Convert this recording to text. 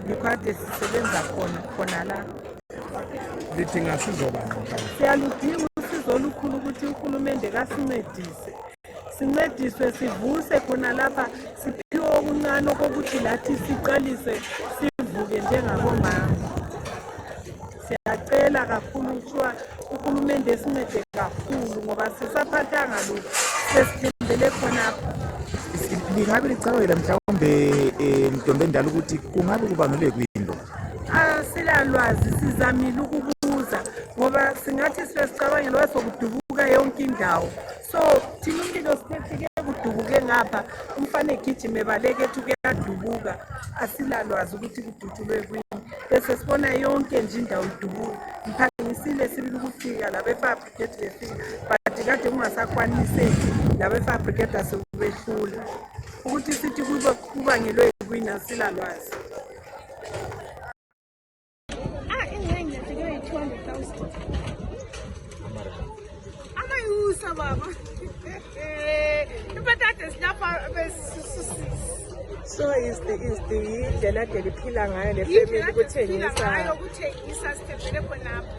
Nikade sisebenza khona la. Lithi ngasizobani mhlawumbe? Siyaludinga usizo olukhulu ukuthi uhulumende kasincedise. Sincediswe sivuse khona lapha siphiwe okuncane okokuthi lathi siqalise sivuke njengabomama. Siyacela kakhulu kuthiwa uhulumende esincede kakhulu ngoba sisaphathanga lutho sesithembele khonapho. Lingabe licabangela mhlawumbe Ntombi Endala ukuthi kungabe kubangelwe kuyini lokho? Silalwazi sizamile ukubuza ngoba singathi sicabangela wesokudubuka yonke indawo. So thina umlilo sithethike kudubuke ngapha umfana egijime baleke ethi kuyadubuka asilalwazi ukuthi kudutshuliwe kwini. Bese sibona yonke nje indawo idubuka. Ngiphangisile sibili ukufika la be-fire brigade befika but kade kungasakwaniseki la be-fire brigade asebehlula ukuthi sithi kubangelwe kwini asilalwazi. Ingxenye fike 200,000. Amayusa baba. Impatade silapha So is the indlela ade liphila ngayo le family ukuthengisa sithembele khonapho.